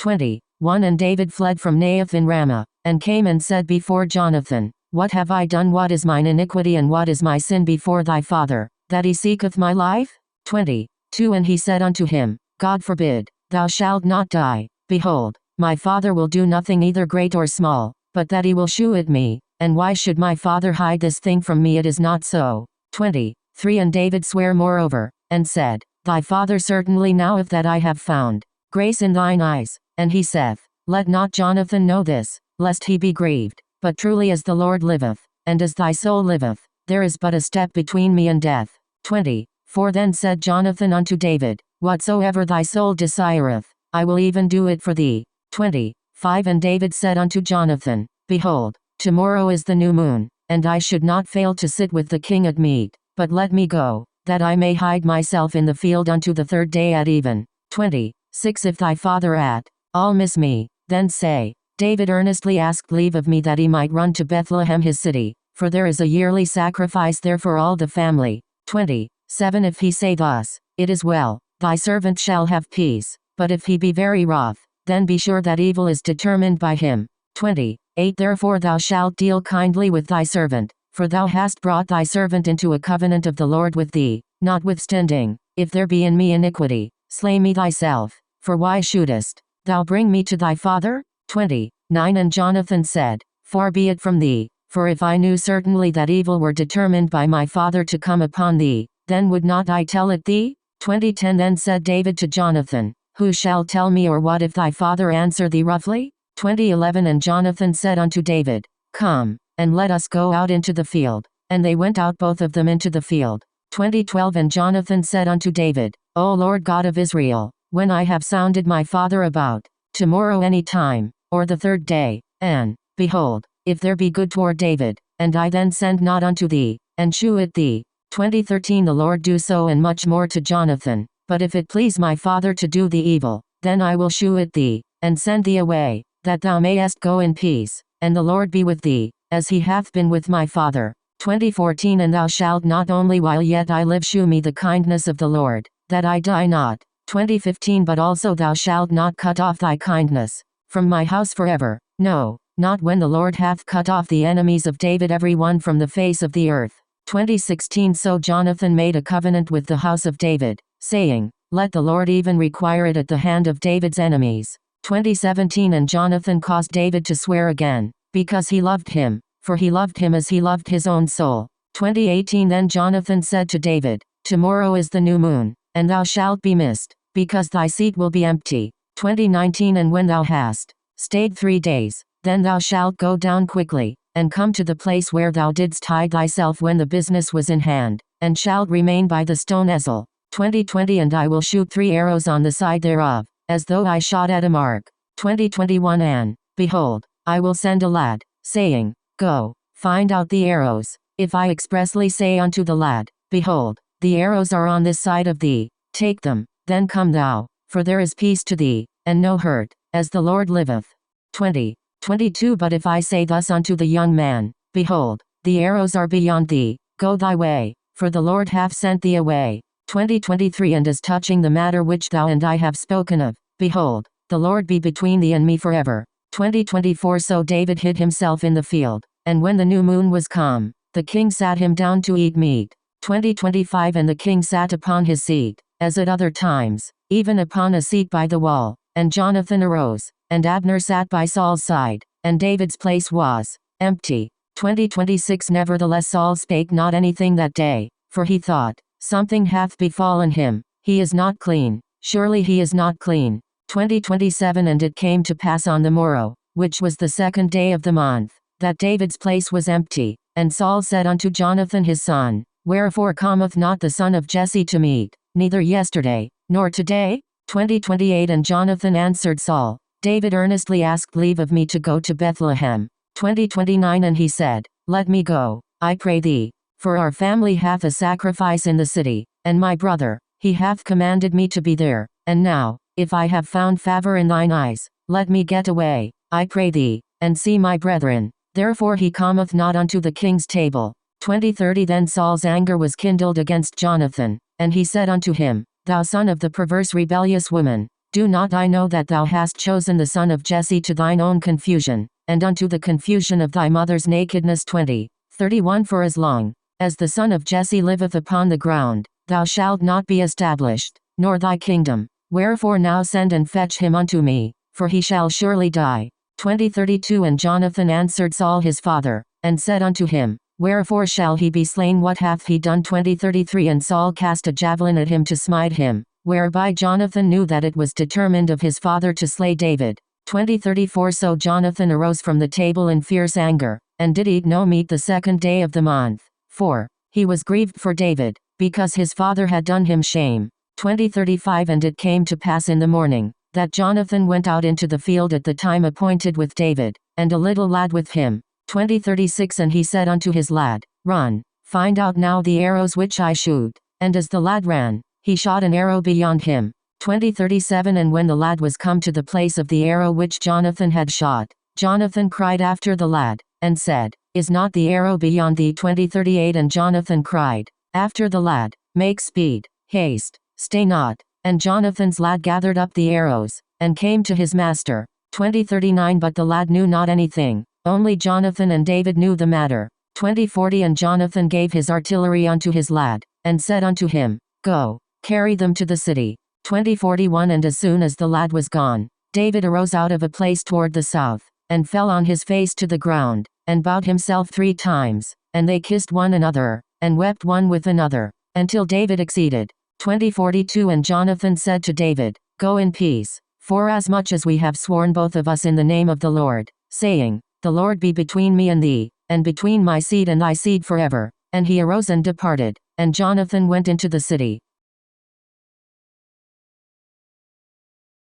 21 And David fled from Naioth in Ramah, and came and said before Jonathan, What have I done? What is mine iniquity, and what is my sin before thy father, that he seeketh my life? 22 And he said unto him, God forbid, thou shalt not die. Behold, my father will do nothing either great or small, but that he will shew it me. And why should my father hide this thing from me? It is not so. 23 And David sware moreover, and said, Thy father certainly knoweth that I have found grace in thine eyes. And he saith, Let not Jonathan know this, lest he be grieved. But truly as the Lord liveth, and as thy soul liveth, there is but a step between me and death. 24 Then said Jonathan unto David, Whatsoever thy soul desireth, I will even do it for thee. 25 And David said unto Jonathan, Behold, tomorrow is the new moon, and I should not fail to sit with the king at meat, but let me go, that I may hide myself in the field unto the third day at even. 26 If thy father at all miss me, then say, David earnestly asked leave of me that he might run to Bethlehem his city, for there is a yearly sacrifice there for all the family. 27 If he say thus, It is well, thy servant shall have peace, but if he be very wroth, then be sure that evil is determined by him. 28 Therefore thou shalt deal kindly with thy servant, for thou hast brought thy servant into a covenant of the Lord with thee. Notwithstanding, if there be in me iniquity, slay me thyself, for why shouldest thou bring me to thy father? 29 And Jonathan said, Far be it from thee, for if I knew certainly that evil were determined by my father to come upon thee, then would not I tell it thee? 10 Then said David to Jonathan, Who shall tell me, or what if thy father answer thee roughly? 11 And Jonathan said unto David, Come, and let us go out into the field. And they went out both of them into the field. 12 And Jonathan said unto David, O Lord God of Israel, when I have sounded my father about tomorrow any time, or the third day, and, behold, if there be good toward David, and I then send not unto thee, and shew it thee. 13 The Lord do so and much more to Jonathan, but if it please my father to do thee evil, then I will shew it thee, and send thee away, that thou mayest go in peace, and the Lord be with thee, as he hath been with my father. 14 And thou shalt not only while yet I live shew me the kindness of the Lord, that I die not. 15 But also thou shalt not cut off thy kindness from my house forever, no, not when the Lord hath cut off the enemies of David every one from the face of the earth. 16 So Jonathan made a covenant with the house of David, saying, Let the Lord even require it at the hand of David's enemies. 17 And Jonathan caused David to swear again, because he loved him, for he loved him as he loved his own soul. 18 Then Jonathan said to David, Tomorrow is the new moon, and thou shalt be missed, because thy seat will be empty. 19 And when thou hast stayed 3 days, then thou shalt go down quickly, and come to the place where thou didst hide thyself when the business was in hand, and shalt remain by the stone Ezel. 20 And I will shoot 3 arrows on the side thereof, as though I shot at a mark. 21 And, behold, I will send a lad, saying, Go, find out the arrows. If I expressly say unto the lad, Behold, the arrows are on this side of thee, take them, then come thou, for there is peace to thee, and no hurt, as the Lord liveth. 22 But if I say thus unto the young man, Behold, the arrows are beyond thee, go thy way, for the Lord hath sent thee away. 23 And as touching the matter which thou and I have spoken of, behold, the Lord be between thee and me forever. 24 So David hid himself in the field, and when the new moon was come, the king sat him down to eat meat. 25 And the king sat upon his seat, as at other times, even upon a seat by the wall, and Jonathan arose, and Abner sat by Saul's side, and David's place was empty. 26 Nevertheless Saul spake not anything that day, for he thought, Something hath befallen him, he is not clean, surely he is not clean. 27 And it came to pass on the morrow, which was the 2nd day of the month, that David's place was empty, and Saul said unto Jonathan his son, Wherefore cometh not the son of Jesse to meat, neither yesterday, nor today? 28 And Jonathan answered Saul, David earnestly asked leave of me to go to Bethlehem. 29 And he said, Let me go, I pray thee, for our family hath a sacrifice in the city, and my brother, he hath commanded me to be there. And now, if I have found favor in thine eyes, let me get away, I pray thee, and see my brethren. Therefore he cometh not unto the king's table. 30 Then Saul's anger was kindled against Jonathan, and he said unto him, Thou son of the perverse rebellious woman, Do not I know that thou hast chosen the son of Jesse to thine own confusion, and unto the confusion of thy mother's nakedness? 20:31 For as long as the son of Jesse liveth upon the ground, thou shalt not be established, nor thy kingdom. Wherefore now send and fetch him unto me, for he shall surely die. 20:32 And Jonathan answered Saul his father, and said unto him, Wherefore shall he be slain? What hath he done? 20:33 And Saul cast a javelin at him to smite him, whereby Jonathan knew that it was determined of his father to slay David. 20:34 So Jonathan arose from the table in fierce anger, and did eat no meat the second day of the month. For he was grieved for David, because his father had done him shame. 20:35 And it came to pass in the morning, that Jonathan went out into the field at the time appointed with David, and a little lad with him. 20:36 And he said unto his lad, Run, find out now the arrows which I shoot. And as the lad ran, he shot an arrow beyond him. 20:37 And when the lad was come to the place of the arrow which Jonathan had shot, Jonathan cried after the lad, and said, Is not the arrow beyond thee? 20:38 And Jonathan cried after the lad, Make speed, haste, stay not. And Jonathan's lad gathered up the arrows, and came to his master. 20:39 But the lad knew not anything, only Jonathan and David knew the matter. 20:40 And Jonathan gave his artillery unto his lad, and said unto him, Go, carry them to the city. 20:41 And as soon as the lad was gone, David arose out of a place toward the south, and fell on his face to the ground, and bowed himself 3 times, and they kissed one another, and wept one with another, until David exceeded. 20:42 And Jonathan said to David, Go in peace, forasmuch as we have sworn both of us in the name of the Lord, saying, The Lord be between me and thee, and between my seed and thy seed forever. And he arose and departed, and Jonathan went into the city.